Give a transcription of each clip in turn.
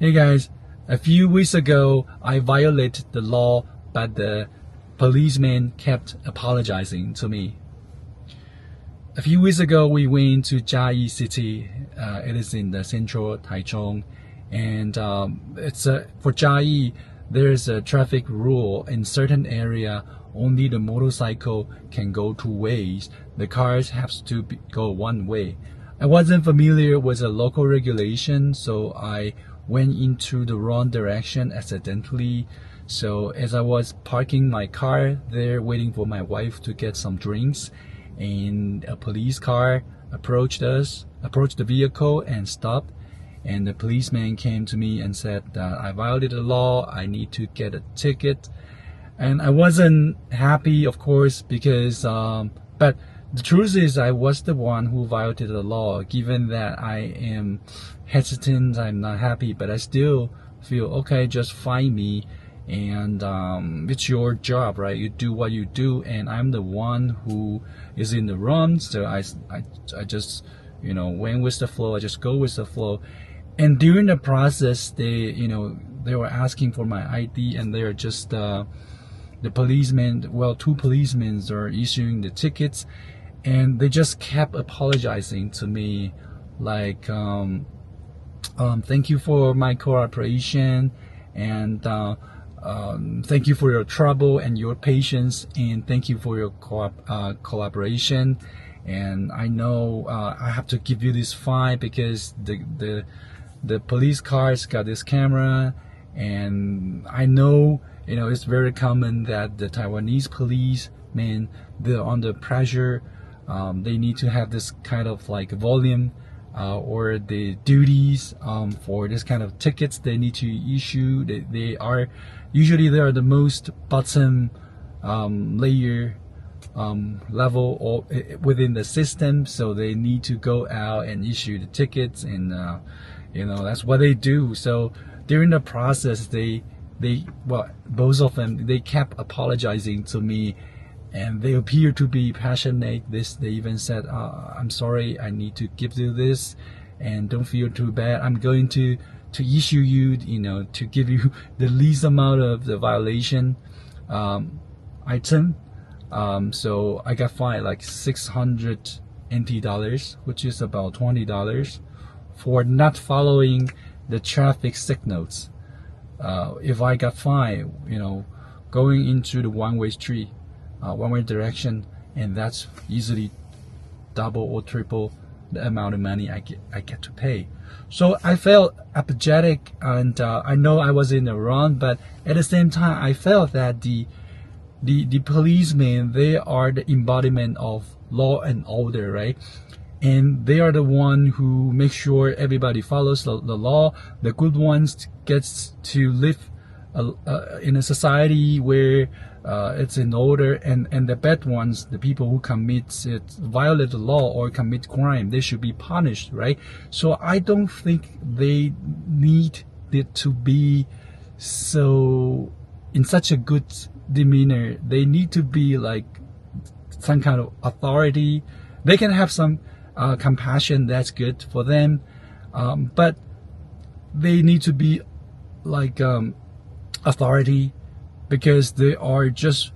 Hey guys, a few weeks ago I violated the law, but the policeman kept apologizing to me. A few weeks ago we went to Jiayi City. It is in the central Taichung, and for Jiayi there is a traffic rule in certain area. Only the motorcycle can go two ways. The cars have to go one way. I wasn't familiar with the local regulation, so I went into the wrong direction accidentally. So as I was parking my car there waiting for my wife to get some drinks, and a police car approached the vehicle and stopped, and the policeman came to me and said that I violated the law, I need to get a ticket. And I wasn't happy, of course, because but the truth is I was the one who violated the law. Given that I am hesitant, I'm not happy, but I still feel okay, just fine me. And it's your job, right? You do what you do, and I'm the one who is in the wrong. So I just, went with the flow. I just go with the flow. And during the process, they were asking for my ID, and they're just the policemen, well, two policemen are issuing the tickets, and they just kept apologizing to me, like, thank you for my cooperation, and thank you for your trouble and your patience, and thank you for your collaboration. And I know I have to give you this fine because the police cars got this camera, and I know it's very common that the Taiwanese policemen, they're under pressure. They need to have this kind of like volume or the duties for this kind of tickets they need to issue. They are usually the most bottom layer level or within the system, so they need to go out and issue the tickets, and that's what they do. So during the process, well, both of them, they kept apologizing to me, and they appear to be passionate. They even said, I'm sorry, I need to give you this, and don't feel too bad. I'm going to issue you, to give you the least amount of the violation item. So I got fined like 600 NT dollars, which is about $20, for not following the traffic signals. If I got fined, going into the one-way street, one-way direction, and that's easily double or triple the amount of money I get to pay. So I felt apologetic, and I know I was in the wrong, but at the same time I felt that the policemen, they are the embodiment of law and order, right? And they are the one who make sure everybody follows the law. The good ones gets to live in a society where it's in order, and the bad ones, the people who violate the law or commit crime, they should be punished, right? So I don't think they need it to be so in such a good demeanor. They need to be like some kind of authority. They can have some compassion, that's good for them, but they need to be like authority, because they are just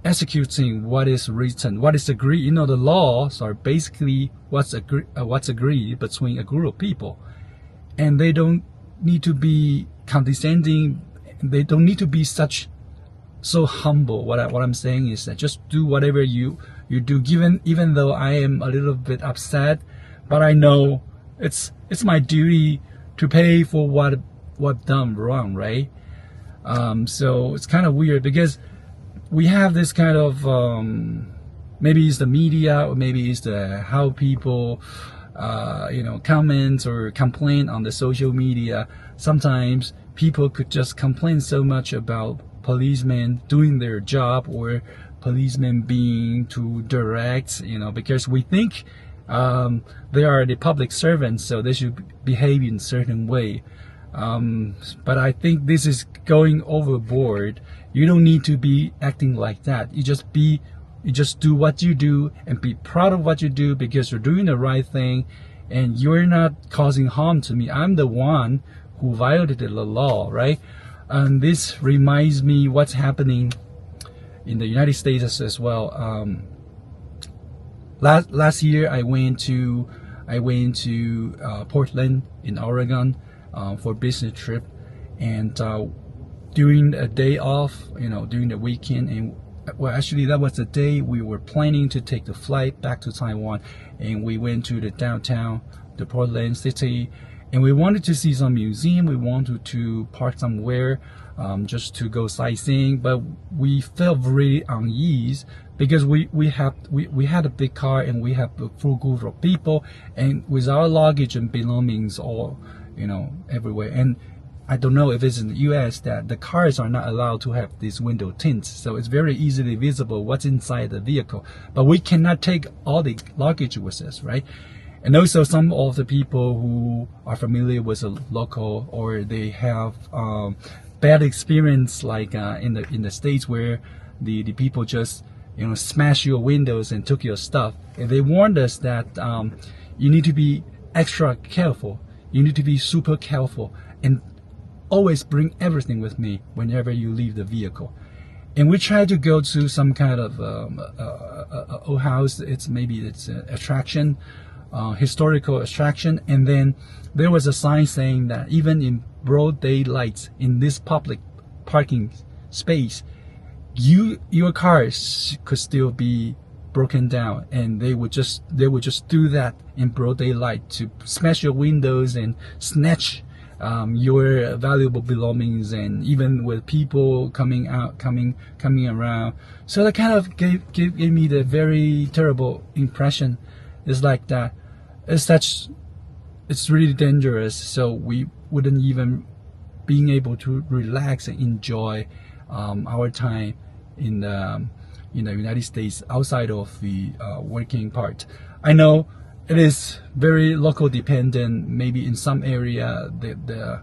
executing what is written, what is agreed. The laws are basically what's agreed between a group of people, and they don't need to be condescending. They don't need to be so humble. What I'm saying is that just do whatever you do, even though I am a little bit upset, but I know it's my duty to pay for what done wrong, right? So it's kind of weird, because we have this kind of maybe it's the media, or maybe it's how people comment or complain on the social media. Sometimes people could just complain so much about policemen doing their job, or policemen being too direct, because we think they are the public servants, so they should behave in a certain way. But I think this is going overboard. You don't need to be acting like that. You just do what you do and be proud of what you do, because you're doing the right thing and you're not causing harm to me. I'm the one who violated the law, right? And this reminds me what's happening in the United States as well. Last year I went to Portland in Oregon for business trip, and during a day off, during the weekend, and well, actually that was the day we were planning to take the flight back to Taiwan, and we went to the downtown, the Portland city, and we wanted to see some museum. We wanted to park somewhere just to go sightseeing, but we felt very uneasy because we had a big car and we have a full group of people, and with our luggage and belongings all everywhere. And I don't know if it's in the US that the cars are not allowed to have these window tints, so it's very easily visible what's inside the vehicle, but we cannot take all the luggage with us, right? And also some of the people who are familiar with a local, or they have bad experience, like in the States, where the people just smash your windows and took your stuff. And they warned us that you need to be extra careful. You need to be super careful and always bring everything with me whenever you leave the vehicle. And we tried to go to some kind of old house. Maybe it's an attraction, historical attraction, and then there was a sign saying that even in broad daylight in this public parking space, your cars could still be broken down, and they would just do that in broad daylight to smash your windows and snatch your valuable belongings, and even with people coming around. So that kind of gave me the very terrible impression. It's like that. It's really dangerous. So we wouldn't even being able to relax and enjoy our time in the United States outside of the working part. I know it is very local dependent. Maybe in some area the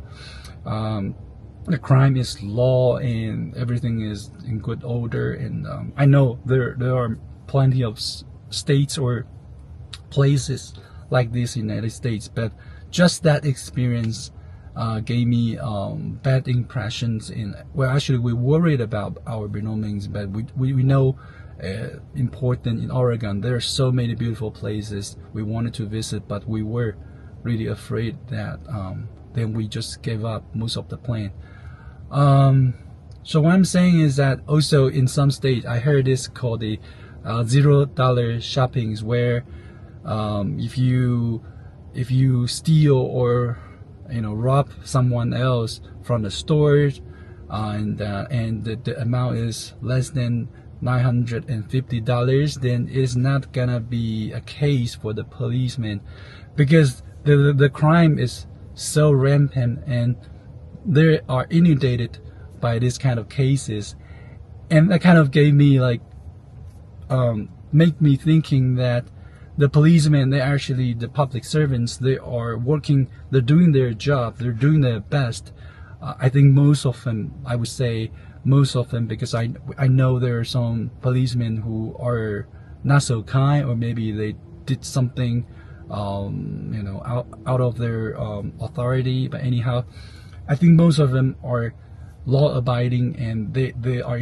crime is low and everything is in good order, and I know there are plenty of states or places like this in the United States, but just that experience gave me bad impressions. Actually we worried about our belongings, but we know important in Oregon there are so many beautiful places we wanted to visit, but we were really afraid that then we just gave up most of the plan. So what I'm saying is that also in some states, I heard this called the $0 shoppings, where if you steal or rob someone else from the store, and the amount is less than $950, then it's not gonna be a case for the policeman, because the crime is so rampant and they are inundated by this kind of cases. And that kind of gave me make me thinking that the policemen, they're actually the public servants. They are working, they're doing their job, they're doing their best. I think most of them, I would say most of them, because I know there are some policemen who are not so kind, or maybe they did something out of their authority. But anyhow, I think most of them are law abiding, and they are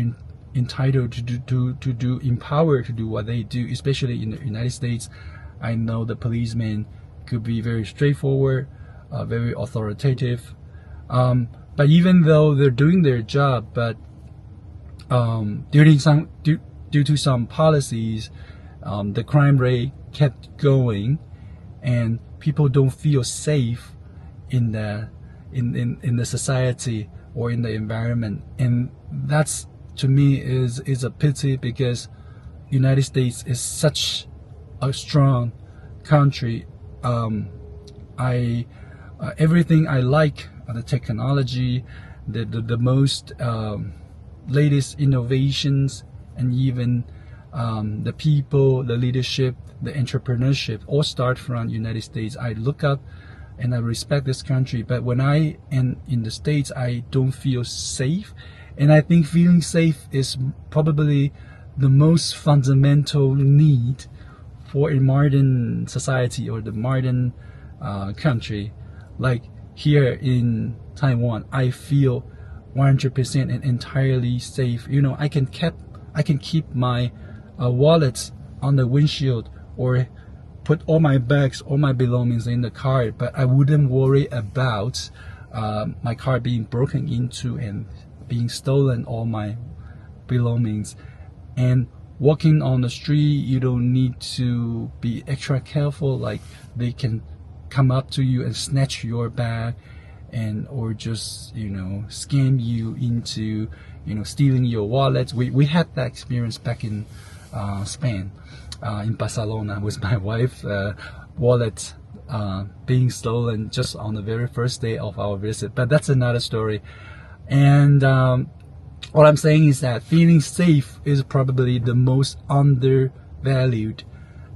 entitled to empowered to do what they do, especially in the United States. I know the policemen could be very straightforward, very authoritative, but even though they're doing their job, but due to some policies, the crime rate kept going, and people don't feel safe in the society or in the environment. And that's, to me, is a pity, because United States is such a strong country. Everything I like, the technology, the most latest innovations, and even the people, the leadership, the entrepreneurship, all start from United States. I look up and I respect this country, but when I am in the States, I don't feel safe. And I think feeling safe is probably the most fundamental need for a modern society or the modern country. Like, here in Taiwan, I feel 100% and entirely safe. You know, I can keep my wallets on the windshield, or put all my bags, all my belongings in the car, but I wouldn't worry about my car being broken into and being stolen, all my belongings. And walking on the street, you don't need to be extra careful, like they can come up to you and snatch your bag, and or just, you know, scam you into, you know, stealing your wallet. We had that experience back in Spain, in Barcelona, with my wife, wallet being stolen just on the very first day of our visit. But that's another story. And what I'm saying is that feeling safe is probably the most undervalued,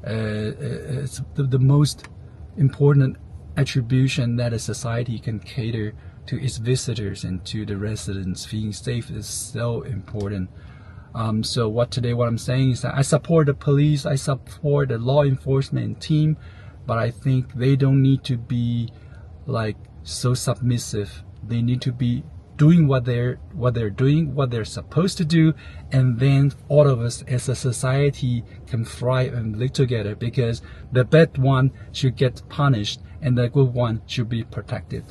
it's the most important attribution that a society can cater to its visitors and to the residents. Feeling safe is so important. So what I'm saying is that I support the police, I support the law enforcement team, but I think they don't need to be like so submissive. They need to be doing what they're doing, what they're supposed to do, and then all of us as a society can thrive and live together, because the bad one should get punished and the good one should be protected.